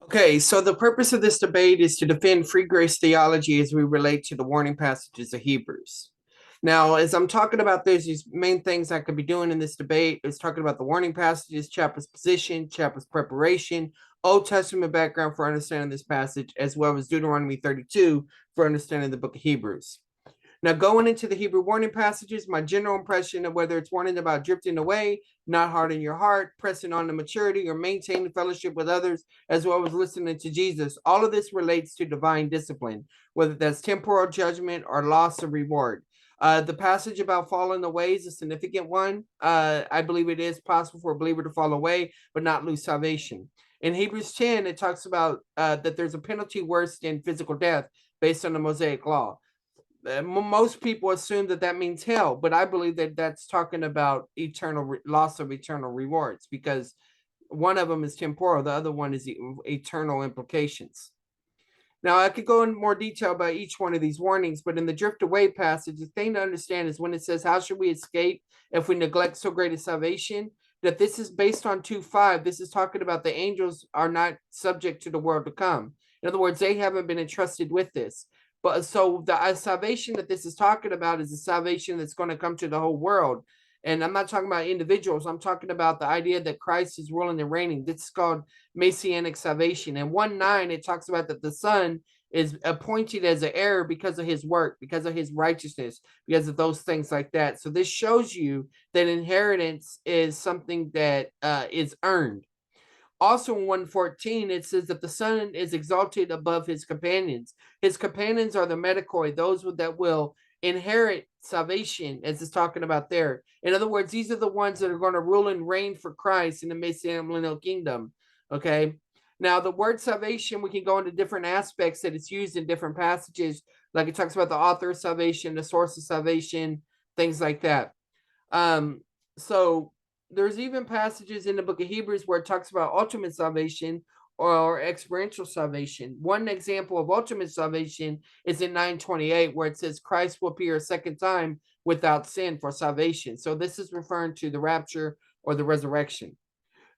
Okay, so the purpose of this debate is to defend free grace theology as we relate to the warning passages of Hebrews. Now, as I'm talking about these main things I could be doing in this debate is talking about the warning passages, chapel's position, chapel's preparation, Old Testament background for understanding this passage, as well as Deuteronomy 32 for understanding the book of Hebrews. Now, going into the Hebrew warning passages, my general impression of whether it's warning about drifting away, not hardening your heart, pressing on to maturity, or maintaining fellowship with others, as well as listening to Jesus, all of this relates to divine discipline, whether that's temporal judgment or loss of reward. The passage about falling away is a significant one. I believe it is possible for a believer to fall away, but not lose salvation. In Hebrews 10, it talks about that there's a penalty worse than physical death based on the Mosaic law. Most people assume that that means hell, but I believe that that's talking about loss of eternal rewards, because one of them is temporal, the other one is eternal implications. Now, I could go in more detail about each one of these warnings, but in the drift away passage, the thing to understand is when it says, how should we escape if we neglect so great a salvation? That this is based on 2:5. This is talking about the angels are not subject to the world to come. In other words, they haven't been entrusted with this. But so the salvation that this is talking about is the salvation that's going to come to the whole world. And I'm not talking about individuals. I'm talking about the idea that Christ is ruling and reigning. This is called messianic salvation. And 1:9, it talks about that the Son is appointed as an heir because of his work, because of his righteousness, because of those things like that. So this shows you that inheritance is something that is earned. Also in 1:14, it says that the Son is exalted above his companions. His companions are the Medicoi, those that will inherit salvation, as it's talking about there. In other words, these are the ones that are going to rule and reign for Christ in the Messianic millennial kingdom. Okay. Now, the word salvation, we can go into different aspects that it's used in different passages. Like it talks about the author of salvation, the source of salvation, things like that. So there's even passages in the book of Hebrews where it talks about ultimate salvation or experiential salvation. One example of ultimate salvation is in 9:28, where it says Christ will appear a second time without sin for salvation. So this is referring to the rapture or the resurrection.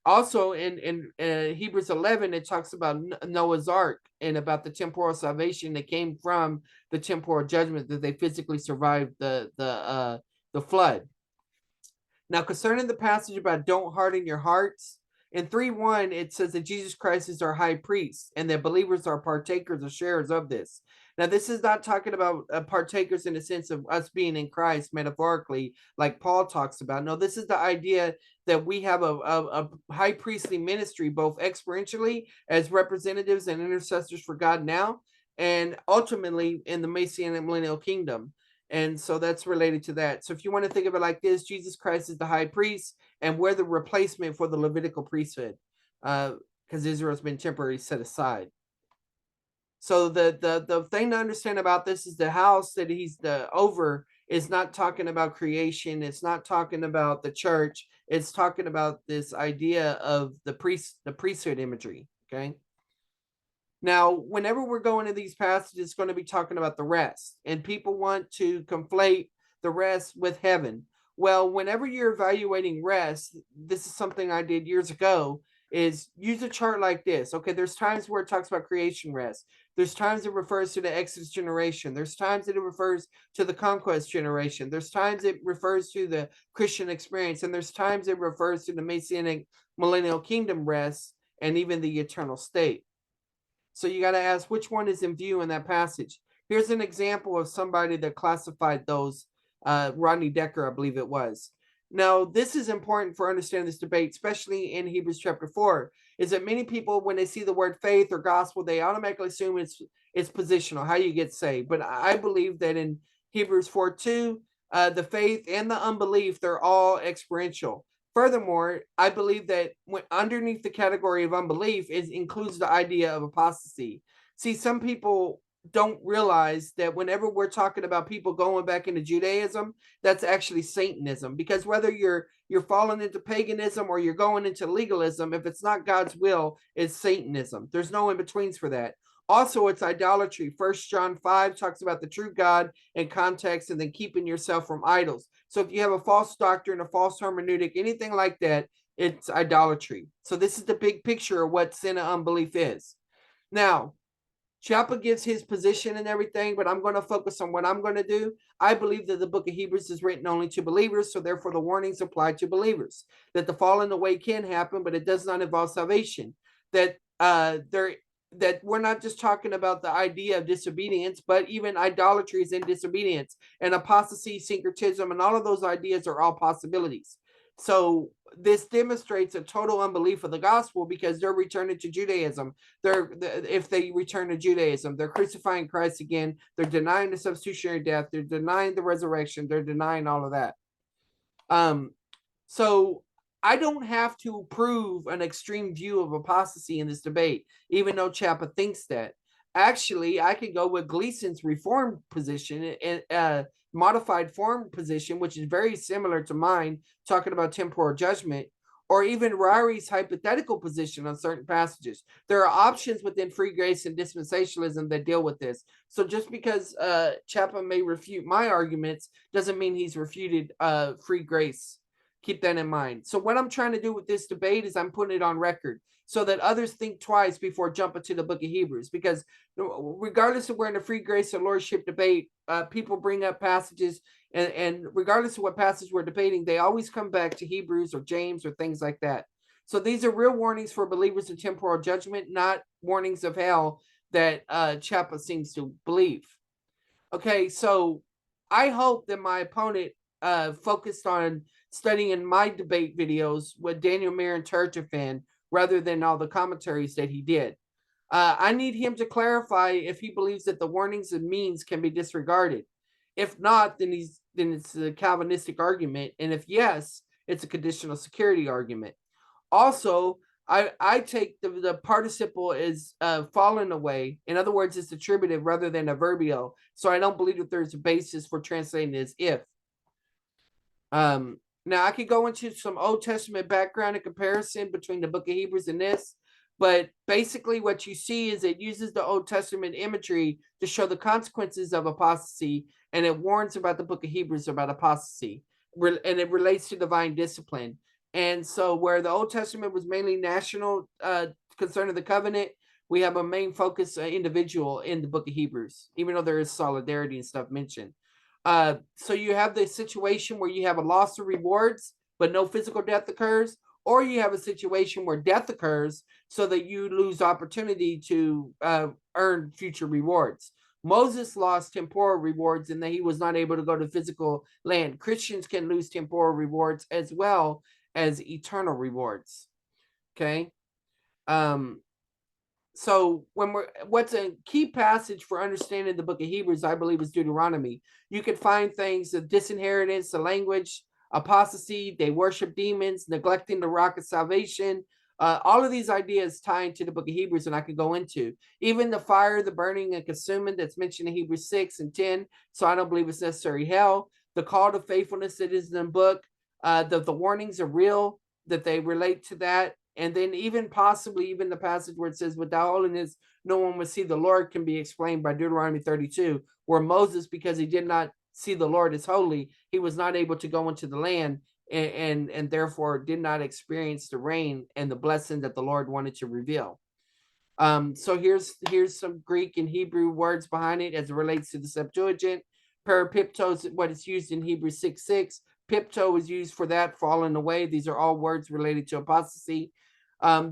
Also in Hebrews 11, it talks about Noah's Ark and about the temporal salvation that came from the temporal judgment, that they physically survived the flood. Now, concerning the passage about don't harden your hearts, in 3:1, it says that Jesus Christ is our high priest and that believers are partakers or sharers of this. Now, this is not talking about partakers in the sense of us being in Christ metaphorically, like Paul talks about. No, this is the idea that we have a high priestly ministry, both experientially as representatives and intercessors for God now, and ultimately in the Messianic millennial kingdom. And so that's related to that. So if you want to think of it like this, Jesus Christ is the high priest, and we're the replacement for the Levitical priesthood, because Israel's been temporarily set aside. So the thing to understand about this is the house that he's the over is not talking about creation. It's not talking about the church. It's talking about this idea of the priesthood imagery. Okay. Now, whenever we're going to these passages, it's going to be talking about the rest, and people want to conflate the rest with heaven. Well, whenever you're evaluating rest, this is something I did years ago, is use a chart like this. Okay, there's times where it talks about creation rest. There's times it refers to the Exodus generation. There's times that it refers to the conquest generation. There's times it refers to the Christian experience. And there's times it refers to the Messianic millennial kingdom rest and even the eternal state. So you got to ask which one is in view in that passage. Here's an example of somebody that classified those, Rodney Decker, I believe it was. Now, this is important for understanding this debate, especially in Hebrews chapter 4, is that many people, when they see the word faith or gospel, they automatically assume it's positional, how you get saved. But I believe that in Hebrews 4:2, the faith and the unbelief, they're all experiential. Furthermore, I believe that when underneath the category of unbelief includes the idea of apostasy. See, some people don't realize that whenever we're talking about people going back into Judaism, that's actually Satanism. Because whether you're falling into paganism or you're going into legalism, if it's not God's will, it's Satanism. There's no in betweens for that. Also, it's idolatry. 1 John 5 talks about the true God in context and then keeping yourself from idols. So if you have a false doctrine, a false hermeneutic, anything like that, It's idolatry. So this is the big picture of what sin and unbelief is. Now, Chapa gives his position and everything, but I'm going to focus on what I'm going to do. I believe that the book of Hebrews is written only to believers, so therefore the warnings apply to believers. That the falling away can happen, but it does not involve salvation. That that we're not just talking about the idea of disobedience, but even idolatry is in disobedience, and apostasy, syncretism, and all of those ideas are all possibilities. So this demonstrates a total unbelief of the gospel because they're returning to Judaism. If they return to Judaism, they're crucifying Christ again. They're denying the substitutionary death. They're denying the resurrection. They're denying all of that. So I don't have to prove an extreme view of apostasy in this debate, even though Chapa thinks that. Actually, I could go with Gleason's reformed position and modified form position, which is very similar to mine, talking about temporal judgment, or even Ryrie's hypothetical position on certain passages. There are options within free grace and dispensationalism that deal with this. So just because Chapa may refute my arguments doesn't mean he's refuted free grace. Keep that in mind. So what I'm trying to do with this debate is I'm putting it on record so that others think twice before jumping to the book of Hebrews. Because regardless of where in the free grace or lordship debate, people bring up passages, and regardless of what passage we're debating, they always come back to Hebrews or James or things like that. So these are real warnings for believers of temporal judgment, not warnings of hell that Chapa seems to believe. Okay, so I hope that my opponent focused on studying my debate videos with Daniel Mayer and Turchafan rather than all the commentaries that he did. I need him to clarify if he believes that the warnings and means can be disregarded. If not, then it's a Calvinistic argument, and if yes, it's a conditional security argument. Also, I take the participle as fallen away. In other words, it's attributive rather than adverbial. So I don't believe that there's a basis for translating it as if. Now I could go into some Old Testament background and comparison between the book of Hebrews and this, but basically what you see is it uses the Old Testament imagery to show the consequences of apostasy, and it warns about the book of Hebrews about apostasy, and it relates to divine discipline. And so where the Old Testament was mainly national concern of the covenant, we have a main focus individual in the book of Hebrews, even though there is solidarity and stuff mentioned. So you have the situation where you have a loss of rewards, but no physical death occurs, or you have a situation where death occurs so that you lose opportunity to earn future rewards. Moses lost temporal rewards in that he was not able to go to physical land. Christians can lose temporal rewards as well as eternal rewards. Okay. So what's a key passage for understanding the book of Hebrews, I believe, is Deuteronomy. You can find things of disinheritance, the language, apostasy, they worship demons, neglecting the rock of salvation. All of these ideas tie into the book of Hebrews, and I could go into even the fire, the burning and consuming that's mentioned in Hebrews 6 and 10. So I don't believe it's necessary hell. The call to faithfulness that is in the book, the warnings are real, that they relate to that. And then even possibly even the passage where it says, without holiness, no one would see the Lord, can be explained by Deuteronomy 32, where Moses, because he did not see the Lord as holy, he was not able to go into the land and therefore did not experience the rain and the blessing that the Lord wanted to reveal. So here's some Greek and Hebrew words behind it as it relates to the Septuagint. Parapipto is what is used in Hebrews 6:6. Pipto is used for that, falling away. These are all words related to apostasy.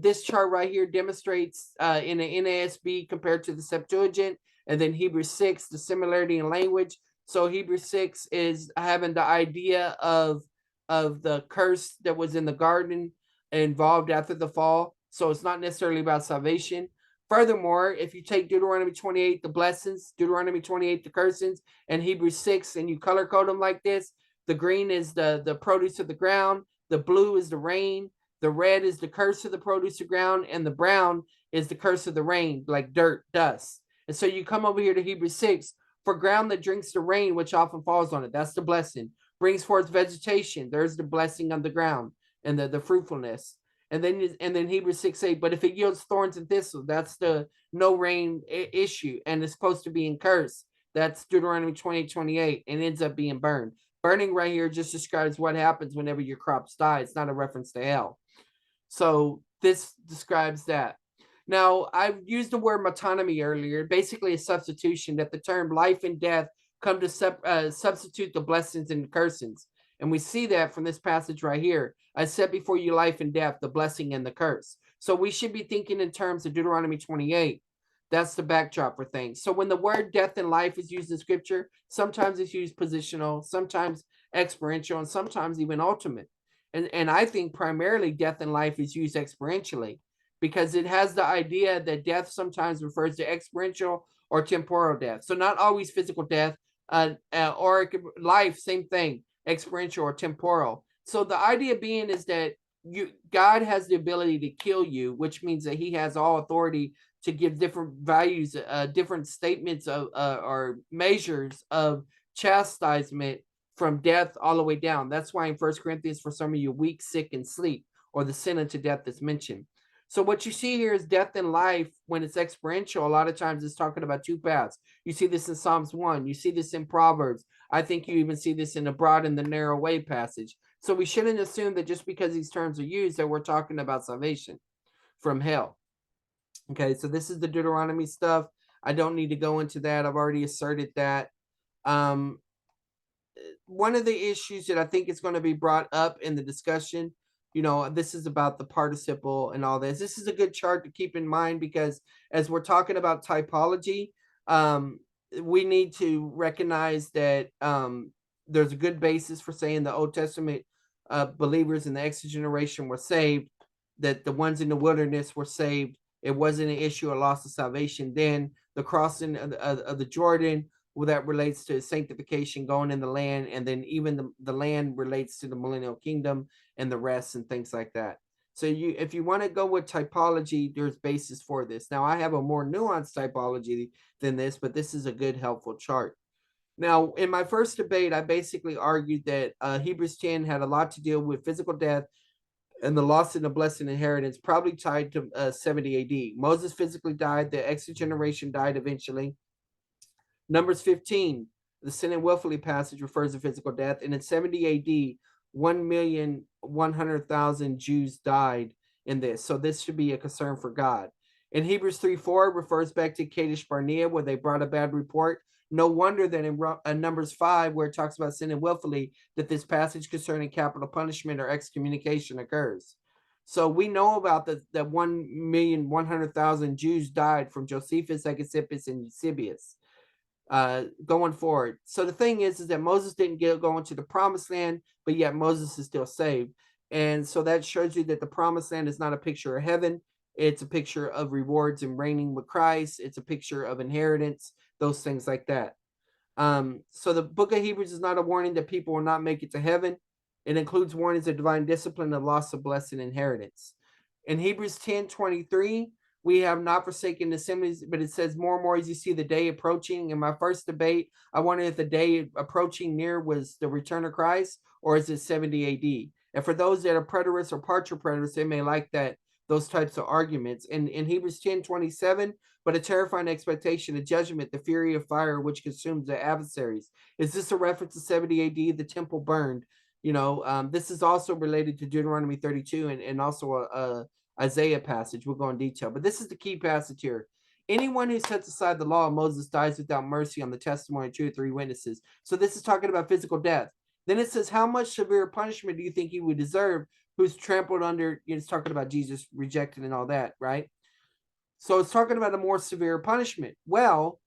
This chart right here demonstrates in the NASB compared to the Septuagint, and then Hebrews 6, the similarity in language. So Hebrews 6 is having the idea of the curse that was in the garden involved after the fall. So it's not necessarily about salvation. Furthermore, if you take Deuteronomy 28, the blessings, Deuteronomy 28, the cursings, and Hebrews 6, and you color code them like this, the green is the produce of the ground, the blue is the rain, the red is the curse of the produce of ground, and the brown is the curse of the rain, like dirt, dust. And so you come over here to Hebrews 6, for ground that drinks the rain, which often falls on it, that's the blessing, brings forth vegetation, there's the blessing on the ground, and the fruitfulness. And then Hebrews 6:8, but if it yields thorns and thistles, that's the no rain issue, and it's supposed to be in curse. That's Deuteronomy 28, and ends up being burned. Burning right here just describes what happens whenever your crops die. It's not a reference to hell. So this describes that. Now, I've used the word metonymy earlier, basically a substitution, that the term life and death come to substitute the blessings and cursings. And we see that from this passage right here. I set before you life and death, the blessing and the curse. So we should be thinking in terms of Deuteronomy 28. That's the backdrop for things. So when the word death and life is used in scripture, sometimes it's used positional, sometimes experiential, and sometimes even ultimate. And I think primarily death and life is used experientially because it has the idea that death sometimes refers to experiential or temporal death. So not always physical death, or life, same thing, experiential or temporal. So the idea being is that God has the ability to kill you, which means that He has all authority to give different values, different statements of or measures of chastisement from death all the way down. That's why in 1 Corinthians, for some of you, weak, sick, and sleep, or the sin unto death is mentioned. So what you see here is death and life. When it's experiential, a lot of times it's talking about two paths. You see this in Psalms 1. You see this in Proverbs. I think you even see this in the broad and the narrow way passage. So we shouldn't assume that just because these terms are used that we're talking about salvation from hell. Okay, so this is the Deuteronomy stuff. I don't need to go into that. I've already asserted that. One of the issues that I think is going to be brought up in the discussion, this is about the participle and all this. This is a good chart to keep in mind because as we're talking about typology, we need to recognize that there's a good basis for saying the Old Testament believers in the Exodus generation were saved, that the ones in the wilderness were saved. It wasn't an issue of loss of salvation then. The crossing of the Jordan, well, that relates to sanctification, going in the land, and then even the land relates to the millennial kingdom and the rest and things like that. So if you want to go with typology, there's basis for this. Now, I have a more nuanced typology than this, but this is a good, helpful chart. Now, in my first debate, I basically argued that Hebrews 10 had a lot to deal with physical death and the loss and the blessed inheritance, probably tied to 70 AD. Moses physically died. The Exodus generation died eventually. Numbers 15, the sin and willfully passage refers to physical death. And in 70 AD, 1,100,000 Jews died in this. So this should be a concern for God. In Hebrews 3:4 refers back to Kadesh Barnea, where they brought a bad report. No wonder that in Numbers 5, where it talks about sin and willfully, that this passage concerning capital punishment or excommunication occurs. So we know about that 1,100,000 Jews died from Josephus, Agesippus, and Eusebius. Going forward. So the thing is that Moses didn't go into the promised land, but yet Moses is still saved. And so that shows you that the promised land is not a picture of heaven. It's a picture of rewards and reigning with Christ. It's a picture of inheritance, those things like that. So the book of Hebrews is not a warning that people will not make it to heaven. It includes warnings of divine discipline and loss of blessed inheritance. In Hebrews 10:23, we have not forsaken the assemblies, but it says more and more as you see the day approaching. In my first debate, I wondered if the day approaching near was the return of Christ or is it 70 AD? And for those that are preterists or partial preterists, they may like those types of arguments. In Hebrews 10:27, but a terrifying expectation of judgment, the fury of fire which consumes the adversaries. Is this a reference to 70 AD? The temple burned. This is also related to Deuteronomy 32 and also a Isaiah passage. We'll go in detail, but this is the key passage here. Anyone who sets aside the law of Moses dies without mercy on the testimony of 2 or 3 witnesses. So this is talking about physical death. Then it says, how much severe punishment do you think he would deserve who's trampled under, it's talking about Jesus rejected and all that, right? So it's talking about a more severe punishment. Well,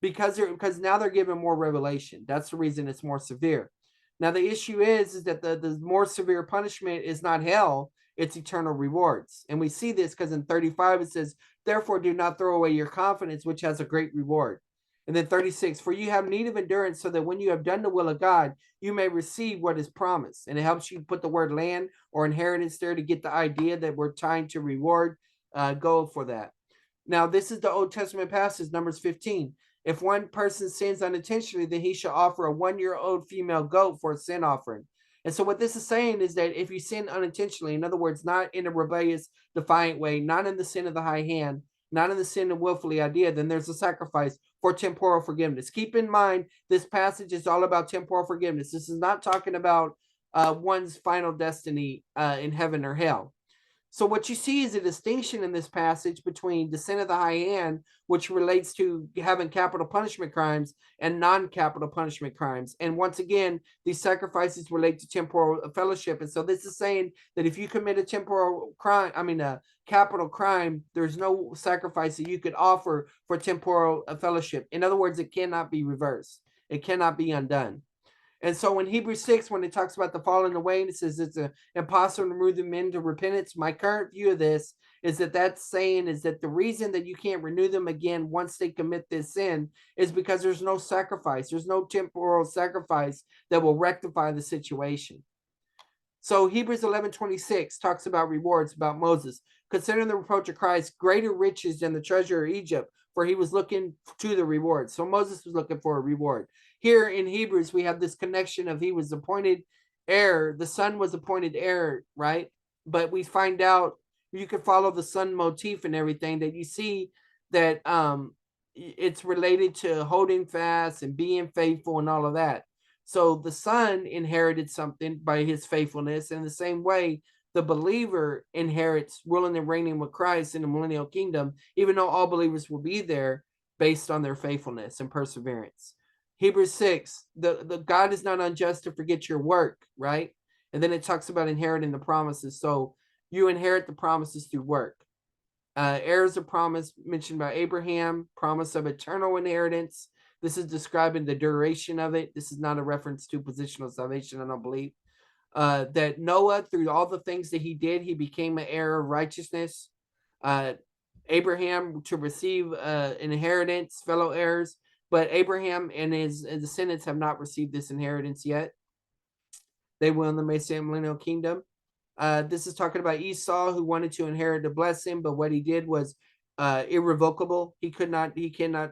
because now they're given more revelation. That's the reason it's more severe. Now the issue is that the more severe punishment is not hell, it's eternal rewards. And we see this because in 35 it says, therefore do not throw away your confidence, which has a great reward. And then 36, for you have need of endurance so that when you have done the will of God, you may receive what is promised. And it helps you put the word land or inheritance there to get the idea that we're trying to reward. Go for that. Now, this is the Old Testament passage, Numbers 15. If one person sins unintentionally, then he shall offer a 1-year-old female goat for a sin offering. And so what this is saying is that if you sin unintentionally, in other words, not in a rebellious, defiant way, not in the sin of the high hand, not in the sin of willfully idea, then there's a sacrifice for temporal forgiveness. Keep in mind, this passage is all about temporal forgiveness. This is not talking about one's final destiny in heaven or hell. So what you see is a distinction in this passage between the sin of the high hand, which relates to having capital punishment crimes, and non-capital punishment crimes. And once again, these sacrifices relate to temporal fellowship. And so this is saying that if you commit a temporal crime, a capital crime, there's no sacrifice that you could offer for temporal fellowship. In other words, it cannot be reversed. It cannot be undone. And so in Hebrews 6, when it talks about the falling away, and it says it's impossible to move the men to repentance, my current view of this is that that's saying is that the reason that you can't renew them again once they commit this sin is because there's no sacrifice. There's no temporal sacrifice that will rectify the situation. So Hebrews 11:26 talks about rewards, about Moses. Considering the reproach of Christ, greater riches than the treasure of Egypt, for he was looking to the reward. So Moses was looking for a reward. Here in Hebrews, we have this connection of he was appointed heir. The son was appointed heir, right? But we find out, you can follow the son motif and everything, that you see that it's related to holding fast and being faithful and all of that. So the son inherited something by his faithfulness. In the same way, the believer inherits ruling and reigning with Christ in the millennial kingdom, even though all believers will be there based on their faithfulness and perseverance. Hebrews 6, the God is not unjust to forget your work, right? And then it talks about inheriting the promises. So you inherit the promises through work. Heirs of promise mentioned by Abraham, promise of eternal inheritance. This is describing the duration of it. This is not a reference to positional salvation, I don't believe. That Noah, through all the things that he did, he became an heir of righteousness. Abraham to receive an inheritance, fellow heirs, but Abraham and his descendants have not received this inheritance yet. They will in the Messianic millennial kingdom. This is talking about Esau, who wanted to inherit the blessing, but what he did was irrevocable. He cannot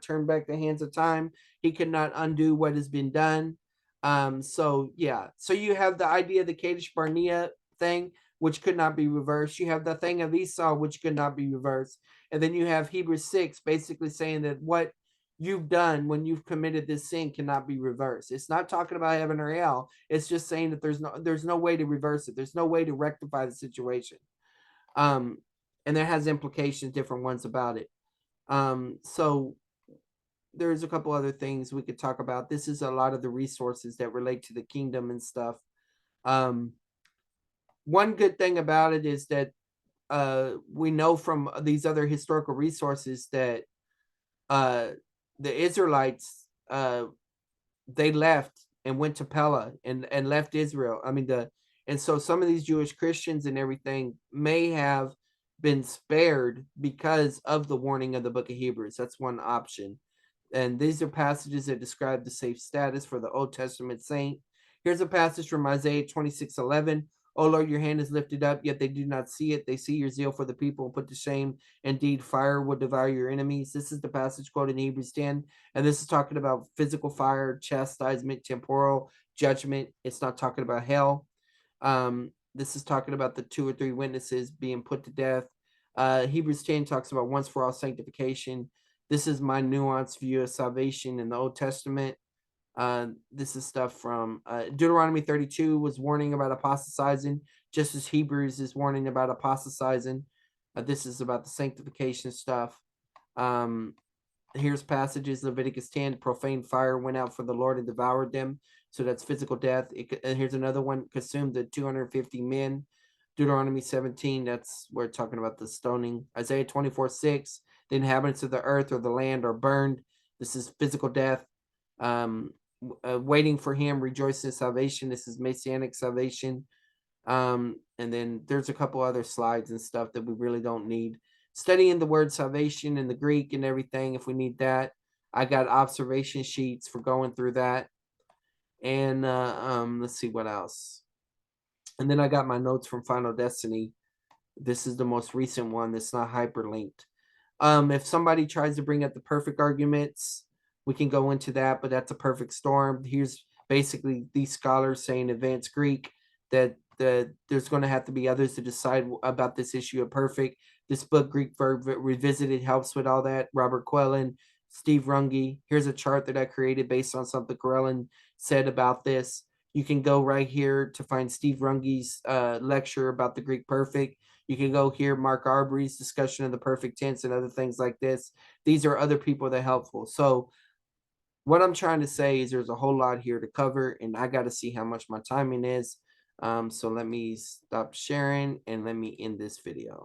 turn back the hands of time. He could not undo what has been done. So you have the idea of the Kadesh Barnea thing, which could not be reversed. You have the thing of Esau, which could not be reversed. And then you have Hebrews 6 basically saying that what you've done when you've committed this sin cannot be reversed. It's not talking about heaven or hell. It's just saying that there's no way to reverse it. There's no way to rectify the situation. And that has implications, different ones about it. So there's a couple other things we could talk about. This is a lot of the resources that relate to the kingdom and stuff. One good thing about it is that we know from these other historical resources that the Israelites, they left and went to Pella and left Israel. And so some of these Jewish Christians and everything may have been spared because of the warning of the book of Hebrews. That's one option. And these are passages that describe the safe status for the Old Testament saint. Here's a passage from Isaiah 26:11. O Lord, your hand is lifted up, yet they do not see it. They see your zeal for the people and put to shame. Indeed, fire will devour your enemies. This is the passage quoted in Hebrews 10. And this is talking about physical fire, chastisement, temporal judgment. It's not talking about hell. This is talking about the 2 or 3 witnesses being put to death. Hebrews 10 talks about once for all sanctification. This is my nuanced view of salvation in the Old Testament. This is stuff from Deuteronomy 32 was warning about apostatizing, just as Hebrews is warning about apostatizing. This is about the sanctification stuff. Here's passages, Leviticus 10, profane fire went out for the Lord and devoured them. So that's physical death. Here's another one, consumed the 250 men. Deuteronomy 17, that's where it's talking about the stoning. Isaiah 24:6, the inhabitants of the earth or the land are burned. This is physical death. Waiting for him, rejoicing in salvation. This is messianic salvation. And then there's a couple other slides and stuff that we really don't need. Studying the word salvation in the Greek and everything, if we need that. I got observation sheets for going through that. And let's see what else. And then I got my notes from Final Destiny. This is the most recent one that's not hyperlinked. If somebody tries to bring up the perfect arguments, we can go into that, but that's a perfect storm. Here's basically these scholars saying advanced Greek that there's going to have to be others to decide about this issue of perfect. This book, Greek Verb Revisited, helps with all that. Robert Quellen, Steve Runge. Here's a chart that I created based on something Quellen said about this. You can go right here to find Steve Runge's lecture about the Greek perfect. You can go here, Mark Arbery's discussion of the perfect tense and other things like this. These are other people that are helpful. So what I'm trying to say is there's a whole lot here to cover, and I got to see how much my timing is. So let me stop sharing and let me end this video.